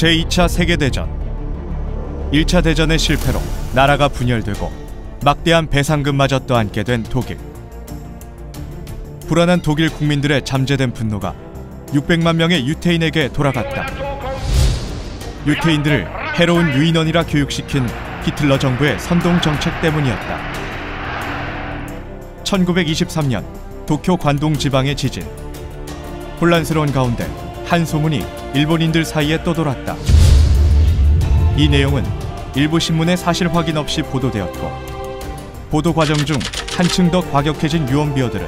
제2차 세계대전. 1차 대전의 실패로 나라가 분열되고 막대한 배상금마저 떠안게 된 독일. 불안한 독일 국민들의 잠재된 분노가 600만 명의 유태인에게 돌아갔다. 유태인들을 해로운 유인원이라 교육시킨 히틀러 정부의 선동 정책 때문이었다. 1923년 도쿄 관동 지방의 지진. 혼란스러운 가운데 한 소문이 일본인들 사이에 떠돌았다. 이 내용은 일부 신문에 사실 확인 없이 보도되었고, 보도 과정 중 한층 더 과격해진 유언비어들은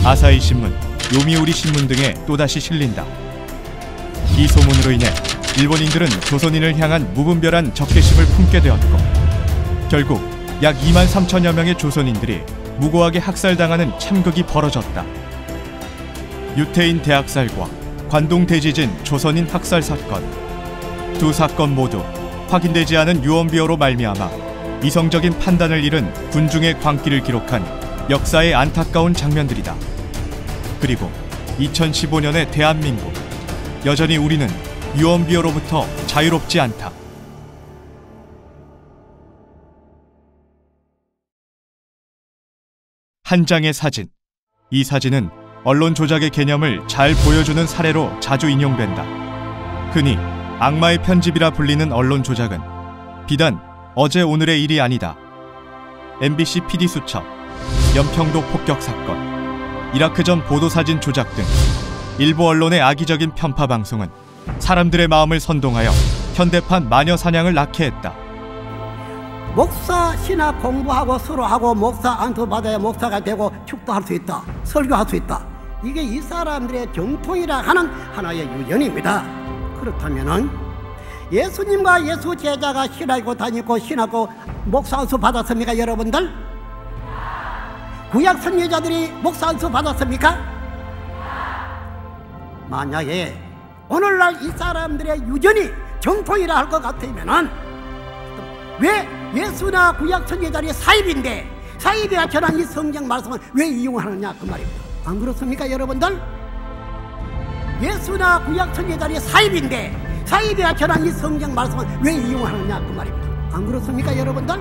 아사히 신문, 요미우리 신문 등에 또다시 실린다. 이 소문으로 인해 일본인들은 조선인을 향한 무분별한 적개심을 품게 되었고, 결국 약 2만 3천여 명의 조선인들이 무고하게 학살당하는 참극이 벌어졌다. 유태인 대학살과 관동 대지진 조선인 학살 사건, 두 사건 모두 확인되지 않은 유언비어로 말미암아 이성적인 판단을 잃은 군중의 광기를 기록한 역사의 안타까운 장면들이다. 그리고 2015년의 대한민국, 여전히 우리는 유언비어로부터 자유롭지 않다. 한 장의 사진. 이 사진은 언론 조작의 개념을 잘 보여주는 사례로 자주 인용된다. 흔히 악마의 편집이라 불리는 언론 조작은 비단 어제 오늘의 일이 아니다. MBC PD 수첩, 연평도 폭격 사건, 이라크전 보도사진 조작 등 일부 언론의 악의적인 편파 방송은 사람들의 마음을 선동하여 현대판 마녀 사냥을 낳게 했다. 목사 신학 공부하고 서로 하고 목사 안수 받아야 목사가 되고 축도할 수 있다, 설교할 수 있다. 이게 이 사람들의 정통이라 하는 하나의 유전입니다. 그렇다면은 예수님과 예수 제자가 신하고 다니고 신하고 목사 안수 받았습니까, 여러분들? 구약 선지자들이 목사 안수 받았습니까? 만약에 오늘날 이 사람들의 유전이 정통이라 할 것 같으면은 왜 예수나 구약 선지자들이 사입인데 사입이가 전한 이 성경 말씀을 왜 이용하느냐 그 말입니다. 안 그렇습니까, 여러분들? 예수나 구약 선지자들이 사입인데 사입이가 전한 이 성경 말씀을 왜 이용하느냐 그 말입니다. 안 그렇습니까, 여러분들?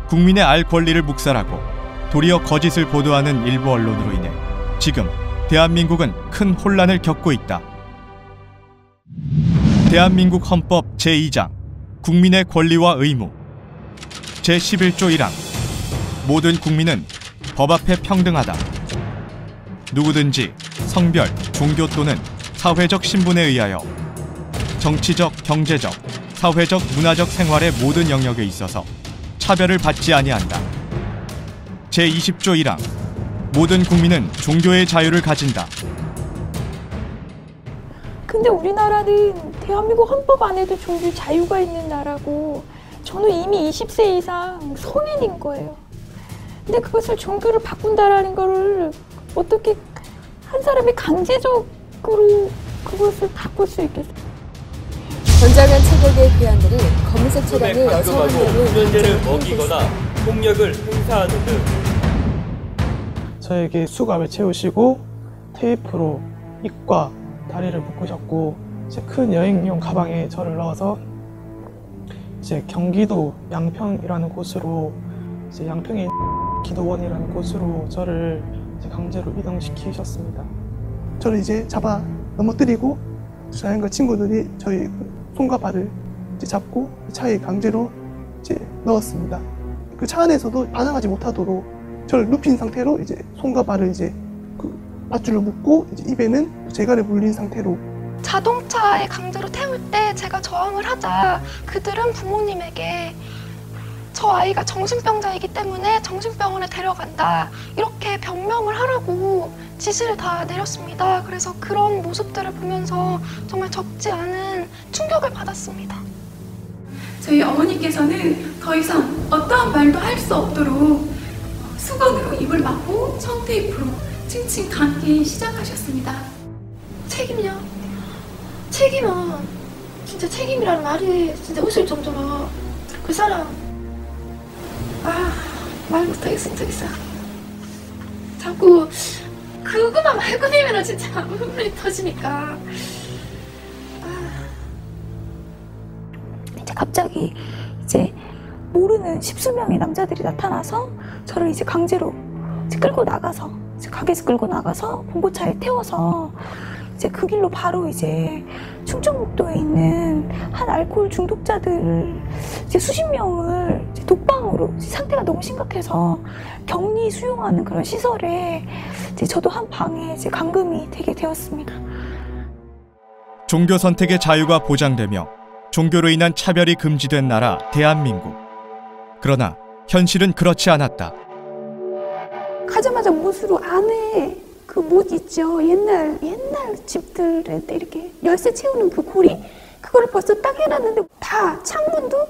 국민의 알 권리를 묵살하고 도리어 거짓을 보도하는 일부 언론으로 인해 지금 대한민국은 큰 혼란을 겪고 있다. 대한민국 헌법 제2장 국민의 권리와 의무, 제11조 1항 모든 국민은 법 앞에 평등하다. 누구든지 성별, 종교 또는 사회적 신분에 의하여 정치적, 경제적, 사회적, 문화적 생활의 모든 영역에 있어서 차별을 받지 아니한다. 제20조 1항 모든 국민은 종교의 자유를 가진다. 근데 우리나라는 대한민국 헌법 안에도 종교 자유가 있는 나라고, 저는 이미 20세 이상 성인인 거예요. 근데 그것을 종교를 바꾼다라는 거를 어떻게 한 사람이 강제적으로 그것을 바꿀 수 있겠어요? 전장한 체격의 귀환들이 검은색 차량의 여성 한 명을 훈련제를 먹이거나 폭력을 행사하는 등 저에게 수갑을 채우시고 테이프로 입과 다리를 묶으셨고 이제 큰 여행용 가방에 저를 넣어서 이제 경기도 양평이라는 곳으로 이제 양평의 기도원이라는 곳으로 저를 이제 강제로 이동시키셨습니다. 저를 이제 잡아 넘어뜨리고 자연과 친구들이 저희 손과 발을 이제 잡고 차에 강제로 이제 넣었습니다. 그 차 안에서도 반항하지 못하도록 저를 눕힌 상태로 이제 손과 발을 이제 그 밧줄로 묶고 이제 입에는 재갈을 물린 상태로. 자동차에 강제로 태울 때 제가 저항을 하자 그들은 부모님에게 저 아이가 정신병자이기 때문에 정신병원에 데려간다 이렇게 병명을 하라고 지시를 다 내렸습니다. 그래서 그런 모습들을 보면서 정말 적지 않은 충격을 받았습니다. 저희 어머니께서는 더 이상 어떠한 말도 할 수 없도록 수건으로 입을 막고 청테이프로 칭칭 감기 시작하셨습니다. 책임요? 책임은 진짜 책임이라는 말이 진짜 웃을 정도로 그 사람 말 못하겠어 진짜. 자꾸 그거만 말고 되면은 진짜 눈물이 터지니까. 이제 갑자기 이제 모르는 십수명의 남자들이 나타나서 저를 이제 강제로 이제 끌고 나가서 이제 가게에서 끌고 나가서 봉고차에 태워서 이제 그 길로 바로 이제 충청북도에 있는 한 알코올 중독자들 이제 수십 명을 이제 독방으로 이제 상태가 너무 심각해서 격리 수용하는 그런 시설에 이제 저도 한 방에 이제 감금이 되게 되었습니다. 종교 선택의 자유가 보장되며 종교로 인한 차별이 금지된 나라 대한민국. 그러나 현실은 그렇지 않았다. 가자마자 못으로 안에 그 못 있죠. 옛날 집들에 이렇게 열쇠 채우는 그 고리, 그거를 벌써 딱 해놨는데 다 창문도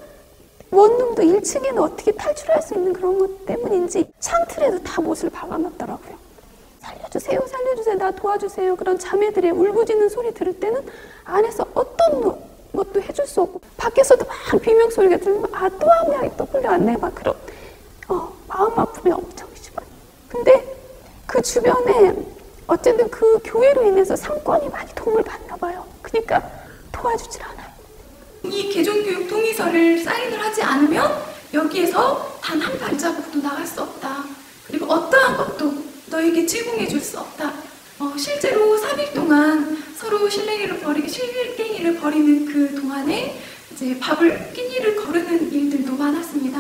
원룸도 1층에는 어떻게 탈출할 수 있는 그런 것 때문인지 창틀에도 다 못을 박아놨더라고요. 살려주세요, 살려주세요, 나 도와주세요. 그런 자매들의 울부짖는 소리 들을 때는 안에서 어떤 것도 해줄 수 없고 밖에서도 막 비명 소리가 들리면 또 한 명이 또 끌려왔네 막 그런 마음 아픔이 엄청 심해요. 근데 그 주변에 어쨌든 그 교회로 인해서 상권이 많이 도움을 받나 봐요. 그러니까 도와주질 않아요. 이 개종교육 동의서를 사인을 하지 않으면 여기에서 단 한 발자국도 나갈 수 없다. 그리고 어떠한 것도 너에게 제공해 줄 수 없다. 실제로 3일 동안 서로 실갱이를 벌이는 그 동안에 이제 밥을 끼니를 거르는 일들도 많았습니다.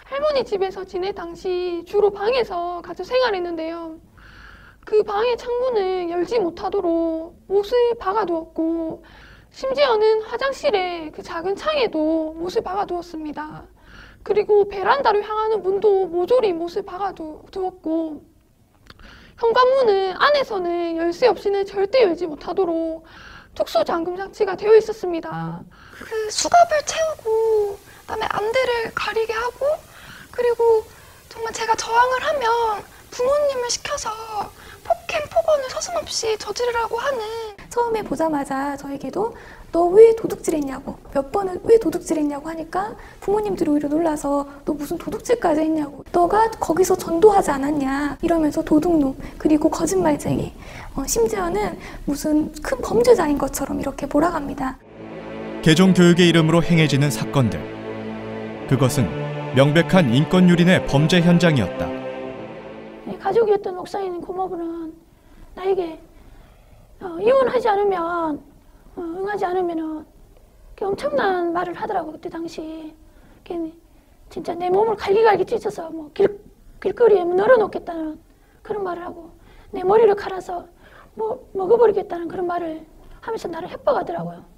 할머니 집에서 지낼 당시 주로 방에서 같이 생활했는데요. 그 방의 창문을 열지 못하도록 못을 박아두었고 심지어는 화장실의 그 작은 창에도 못을 박아두었습니다. 그리고 베란다로 향하는 문도 모조리 못을 박아두었고 현관문은 안에서는 열쇠 없이는 절대 열지 못하도록 특수 잠금 장치가 되어 있었습니다. 그 수갑을 채우고 그다음에 안대를 가리게 하고 그리고 정말 제가 저항을 하면 부모님을 시켜서 폭행, 폭언을 서슴없이 저지르라고 하는. 처음에 보자마자 저에게도 너 왜 도둑질했냐고 몇 번을 왜 도둑질했냐고 하니까 부모님들이 오히려 놀라서 너 무슨 도둑질까지 했냐고 너가 거기서 전도하지 않았냐 이러면서 도둑놈 그리고 거짓말쟁이 심지어는 무슨 큰 범죄자인 것처럼 이렇게 몰아갑니다. 개종교육의 이름으로 행해지는 사건들. 그것은 명백한 인권유린의 범죄 현장이었다. 가족이었던 목사인 고모부는 나에게 이혼하지 않으면 응하지 않으면은 엄청난 말을 하더라고. 그때 당시 진짜 내 몸을 갈기갈기 찢어서 뭐 길거리에 널어놓겠다는 그런 말을 하고 내 머리를 갈아서 뭐 먹어버리겠다는 그런 말을 하면서 나를 협박하더라고요.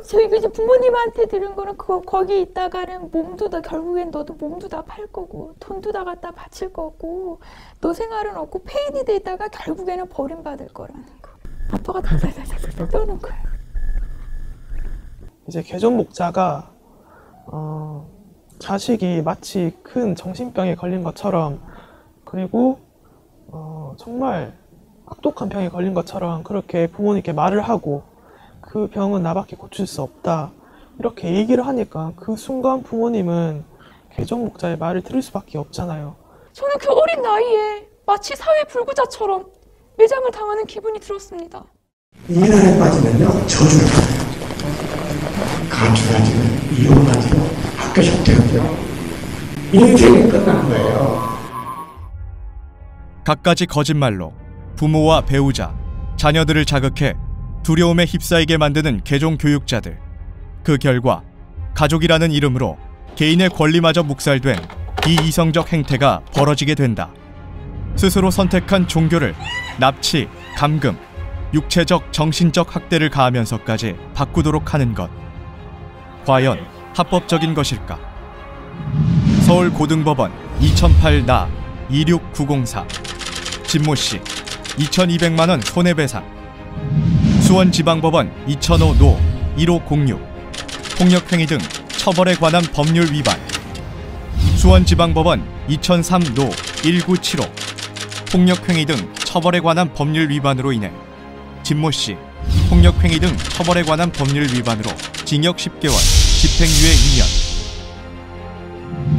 저희 이제 부모님한테 들은 거는 거기 있다가는 몸도 다 결국엔 너도 몸도 다 팔 거고 돈도 다 갖다 바칠 거고 너 생활은 없고 폐인이 돼 있다가 결국에는 버림받을 거라는 거. 아빠가 달달달달 떠는 거예요. 이제 개종 목자가 자식이 마치 큰 정신병에 걸린 것처럼 그리고 정말 악독한 병에 걸린 것처럼 그렇게 부모님께 말을 하고 그 병은 나밖에 고칠 수 없다 이렇게 얘기를 하니까 그 순간 부모님은 개종 목자의 말을 들을 수밖에 없잖아요. 저는 그 어린 나이에 마치 사회 불구자처럼 매장을 당하는 기분이 들었습니다. 이날에 빠지면요 저주를 받아요. 가출하지는 이혼하지는 학교 적대하고요. 인생이 끝난 거예요. 갖가지 거짓말로 부모와 배우자, 자녀들을 자극해 두려움에 휩싸이게 만드는 개종교육자들. 그 결과 가족이라는 이름으로 개인의 권리마저 묵살된 비이성적 행태가 벌어지게 된다. 스스로 선택한 종교를 납치, 감금, 육체적, 정신적 학대를 가하면서까지 바꾸도록 하는 것. 과연 합법적인 것일까? 서울고등법원 2008나 26904 진모씨 2200만원 손해배상. 수원지방법원 2005노 1506 폭력행위 등 처벌에 관한 법률 위반. 수원지방법원 2003노 1975 폭력행위 등 처벌에 관한 법률 위반으로 인해 진모씨 폭력행위 등 처벌에 관한 법률 위반으로 징역 10개월, 집행유예 2년.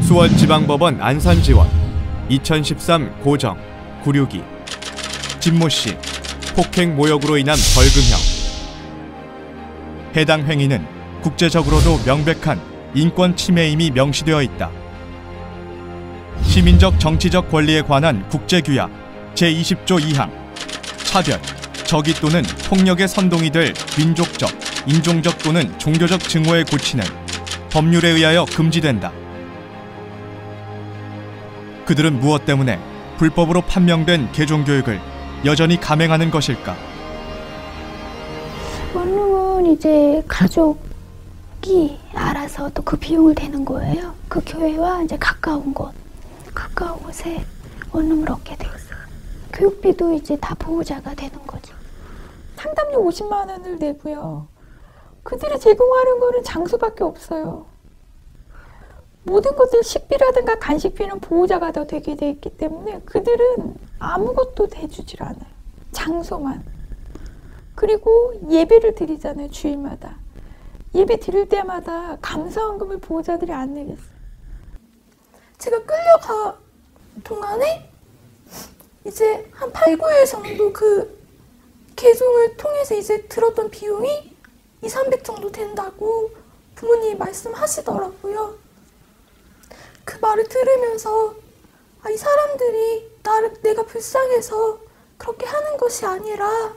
수원지방법원 안산지원 2013 고정 962 진모씨 폭행 모욕으로 인한 벌금형. 해당 행위는 국제적으로도 명백한 인권 침해임이 명시되어 있다. 시민적 정치적 권리에 관한 국제규약 제20조 2항 차별, 적의 또는 폭력의 선동이 될 민족적, 인종적 또는 종교적 증오의 고치는 법률에 의하여 금지된다. 그들은 무엇 때문에 불법으로 판명된 개종교육을 여전히 감행하는 것일까? 원룸은 이제 가족이 알아서 또 그 비용을 대는 거예요. 그 교회와 이제 가까운 곳에 원룸을 얻게 돼 있어요. 교육비도 이제 다 보호자가 되는 거죠. 상담료 50만 원을 내고요. 그들이 제공하는 거는 장소밖에 없어요. 모든 것들 식비라든가 간식비는 보호자가 더 되게 돼 있기 때문에 그들은 아무것도 대주질 않아요. 장소만. 그리고 예배를 드리잖아요. 주일마다. 예배 드릴 때마다 감사원금을 보호자들이 안 내겠어요. 제가 끌려가 동안에 이제 한 8, 9일 정도 그 개종을 통해서 이제 들었던 비용이 200~300 정도 된다고 부모님이 말씀하시더라고요. 그 말을 들으면서 이 사람들이 내가 불쌍해서 그렇게 하는 것이 아니라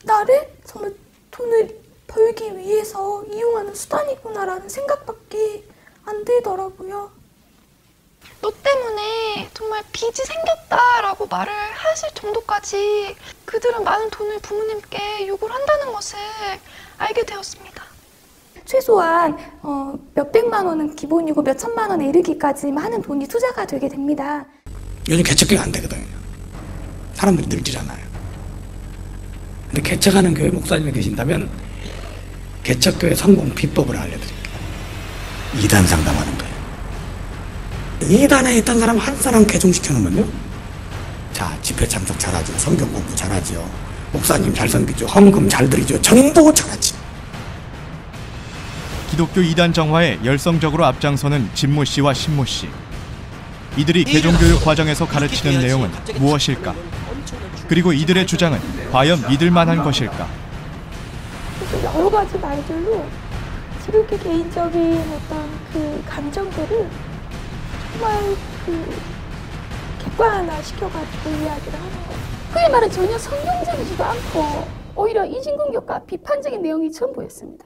나를 정말 돈을 벌기 위해서 이용하는 수단이구나라는 생각밖에 안 들더라고요. 너 때문에 정말 빚이 생겼다라고 말을 하실 정도까지 그들은 많은 돈을 부모님께 요구를 한다는 것을 알게 되었습니다. 최소한 몇백만 원은 기본이고 몇천만 원에 이르기까지 많은 돈이 투자가 되게 됩니다. 요즘 개척교회 안 되거든요. 사람들이 늘지잖아요. 근데 개척하는 교회 목사님이 계신다면 개척교회 성공 비법을 알려드릴게요. 2단 상담하는 거예요. 2단에 있던 사람 한 사람 개종시켜놓으면요, 자, 집회 참석 잘하죠, 성경 공부 잘하죠, 목사님 잘 섬기죠, 헌금 잘 드리죠, 전부 잘하지. 기독교 2단 정화에 열성적으로 앞장서는 진모씨와 신모씨. 이들이 개종교육 과정에서 가르치는 내용은 무엇일까? 그리고 이들의 주장은 과연 믿을 만한 것일까? 여러 가지 말들로 지극히 개인적인 어떤 그 감정들을 정말 객관화 시켜가지고 이야기를 하는 거예요. 그의 말은 전혀 성경적이지도 않고 오히려 이진공격과 비판적인 내용이 전부였습니다.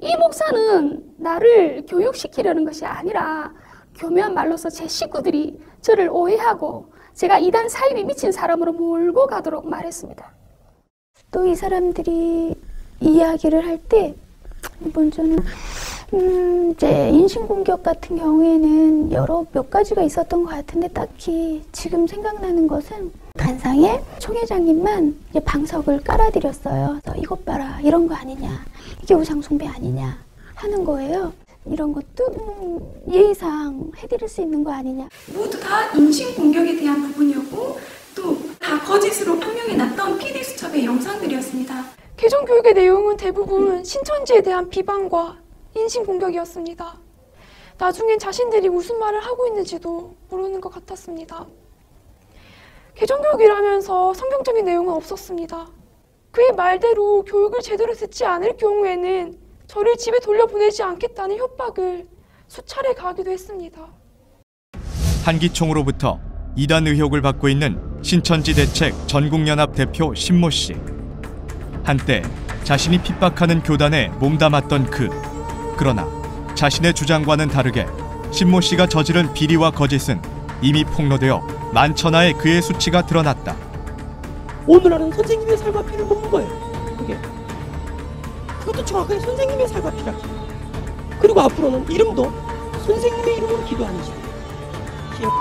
이 목사는 나를 교육시키려는 것이 아니라 교묘한 말로서 제 식구들이 저를 오해하고 제가 이단 사입에 미친 사람으로 몰고 가도록 말했습니다. 또 이 사람들이 이야기를 할 때 먼저는 이제 인신공격 같은 경우에는 몇 가지가 있었던 것 같은데 딱히 지금 생각나는 것은 단상에 총회장님만 이제 방석을 깔아드렸어요. 이것 봐라, 이런 거 아니냐, 이게 우상숭배 아니냐 하는 거예요. 이런 것도 예의상 해드릴 수 있는 거 아니냐. 모두 다 인신공격에 대한 부분이었고 또 다 거짓으로 판명해놨던 PD수첩의 영상들이었습니다. 개종교육의 내용은 대부분 신천지에 대한 비방과 인신공격이었습니다. 나중엔 자신들이 무슨 말을 하고 있는지도 모르는 것 같았습니다. 개종교육이라면서 성경적인 내용은 없었습니다. 그의 말대로 교육을 제대로 듣지 않을 경우에는 저를 집에 돌려보내지 않겠다는 협박을 수차례 가하기도 했습니다. 한기총으로부터 이단 의혹을 받고 있는 신천지 대책 전국연합 대표 신모씨. 한때 자신이 핍박하는 교단에 몸담았던 그러나 자신의 주장과는 다르게 신모씨가 저지른 비리와 거짓은 이미 폭로되어 만천하에 그의 수치가 드러났다. 오늘날은 선생님의 살과 피를 먹는 거예요. 그것도 정확하게 선생님의 살과 피라. 그리고 앞으로는 이름도 선생님의 이름으로 기도하는 시.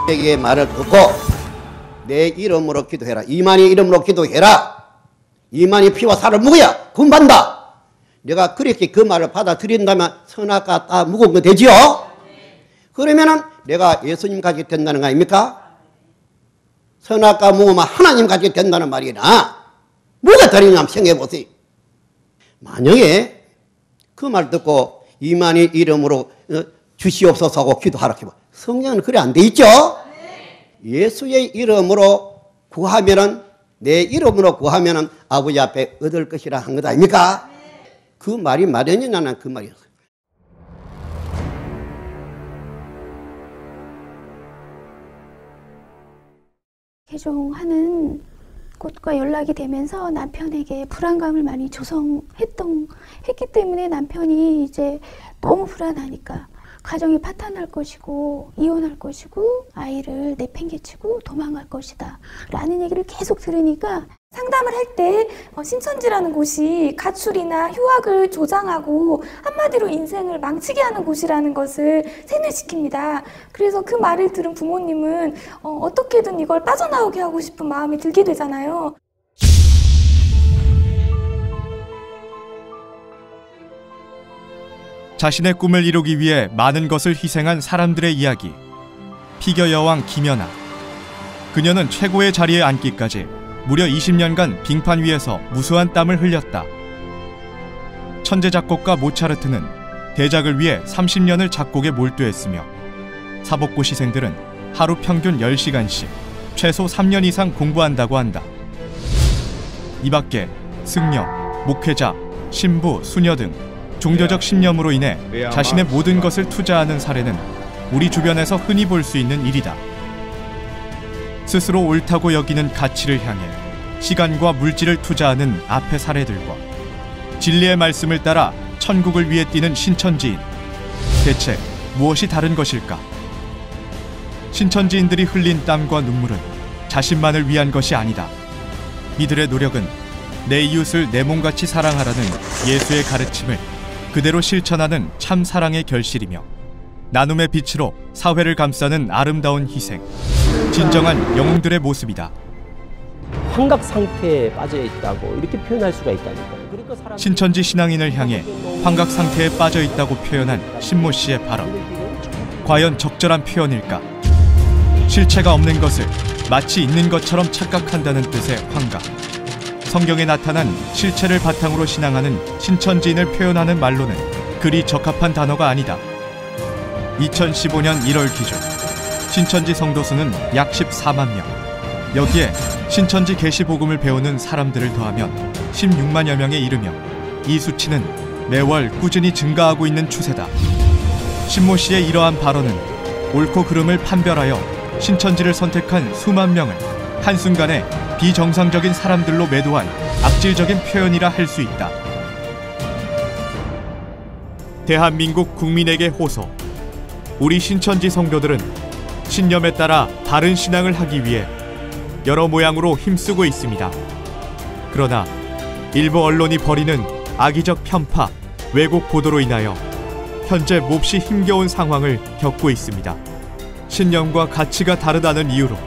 에게 말을 듣고 내 이름으로 기도해라. 이만희 이름으로 기도해라. 이만희 피와 살을 먹어야 구원받는다. 내가 그렇게 그 말을 받아들인다면 선악과 다 묵은 거 되지요? 그러면은 내가 예수님 같이 된다는 거 아닙니까? 선악과 묵으면 하나님 같이 된다는 말이나 뭐가 다르냐 생각해 보세요. 만약에 그 말 듣고 이만희 이름으로 주시옵소서 하고 기도하라 해봐. 성경은 그래 안 돼 있죠? 예수의 이름으로 구하면은, 내 이름으로 구하면은 아버지 앞에 얻을 것이라 한 것 아닙니까? 그 말이 마련이냐는 그 말이었어요. 개종하는 곳과 연락이 되면서 남편에게 불안감을 많이 했기 때문에 남편이 이제 너무 불안하니까 가정이 파탄날 것이고 이혼할 것이고 아이를 내팽개치고 도망갈 것이다 라는 얘기를 계속 들으니까 상담을 할 때 신천지라는 곳이 가출이나 휴학을 조장하고 한마디로 인생을 망치게 하는 곳이라는 것을 세뇌시킵니다. 그래서 그 말을 들은 부모님은 어떻게든 이걸 빠져나오게 하고 싶은 마음이 들게 되잖아요. 자신의 꿈을 이루기 위해 많은 것을 희생한 사람들의 이야기. 피겨 여왕 김연아. 그녀는 최고의 자리에 앉기까지 무려 20년간 빙판 위에서 무수한 땀을 흘렸다. 천재 작곡가 모차르트는 대작을 위해 30년을 작곡에 몰두했으며 사법고 시생들은 하루 평균 10시간씩 최소 3년 이상 공부한다고 한다. 이 밖에 승려, 목회자, 신부, 수녀 등 종교적 신념으로 인해 자신의 모든 것을 투자하는 사례는 우리 주변에서 흔히 볼 수 있는 일이다. 스스로 옳다고 여기는 가치를 향해 시간과 물질을 투자하는 앞의 사례들과 진리의 말씀을 따라 천국을 위해 뛰는 신천지인. 대체 무엇이 다른 것일까? 신천지인들이 흘린 땀과 눈물은 자신만을 위한 것이 아니다. 이들의 노력은 내 이웃을 내 몸같이 사랑하라는 예수의 가르침을 그대로 실천하는 참 사랑의 결실이며 나눔의 빛으로 사회를 감싸는 아름다운 희생, 진정한 영웅들의 모습이다. 환각 상태에 빠져 있다고 이렇게 표현할 수가 있다니까요. 그러니까 신천지 신앙인을 향해 환각 상태에 빠져 있다고 표현한 신모 씨의 발언. 과연 적절한 표현일까? 실체가 없는 것을 마치 있는 것처럼 착각한다는 뜻의 환각. 성경에 나타난 실체를 바탕으로 신앙하는 신천지인을 표현하는 말로는 그리 적합한 단어가 아니다. 2015년 1월 기준 신천지 성도수는 약 14만 명. 여기에 신천지 계시복음을 배우는 사람들을 더하면 16만여 명에 이르며 이 수치는 매월 꾸준히 증가하고 있는 추세다. 신모 씨의 이러한 발언은 옳고 그름을 판별하여 신천지를 선택한 수만 명을 한순간에 비정상적인 사람들로 매도한 악질적인 표현이라 할 수 있다. 대한민국 국민에게 호소. 우리 신천지 성도들은 신념에 따라 바른 신앙을 하기 위해 여러 모양으로 힘쓰고 있습니다. 그러나 일부 언론이 벌이는 악의적 편파, 왜곡 보도로 인하여 현재 몹시 힘겨운 상황을 겪고 있습니다. 신념과 가치가 다르다는 이유로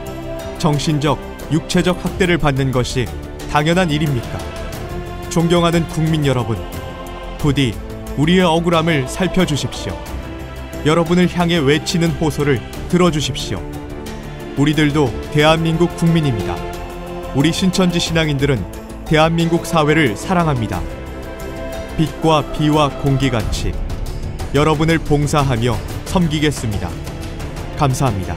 정신적, 육체적 학대를 받는 것이 당연한 일입니까? 존경하는 국민 여러분, 부디 우리의 억울함을 살펴주십시오. 여러분을 향해 외치는 호소를 들어주십시오. 우리들도 대한민국 국민입니다. 우리 신천지 신앙인들은 대한민국 사회를 사랑합니다. 빛과 비와 공기같이 여러분을 봉사하며 섬기겠습니다. 감사합니다.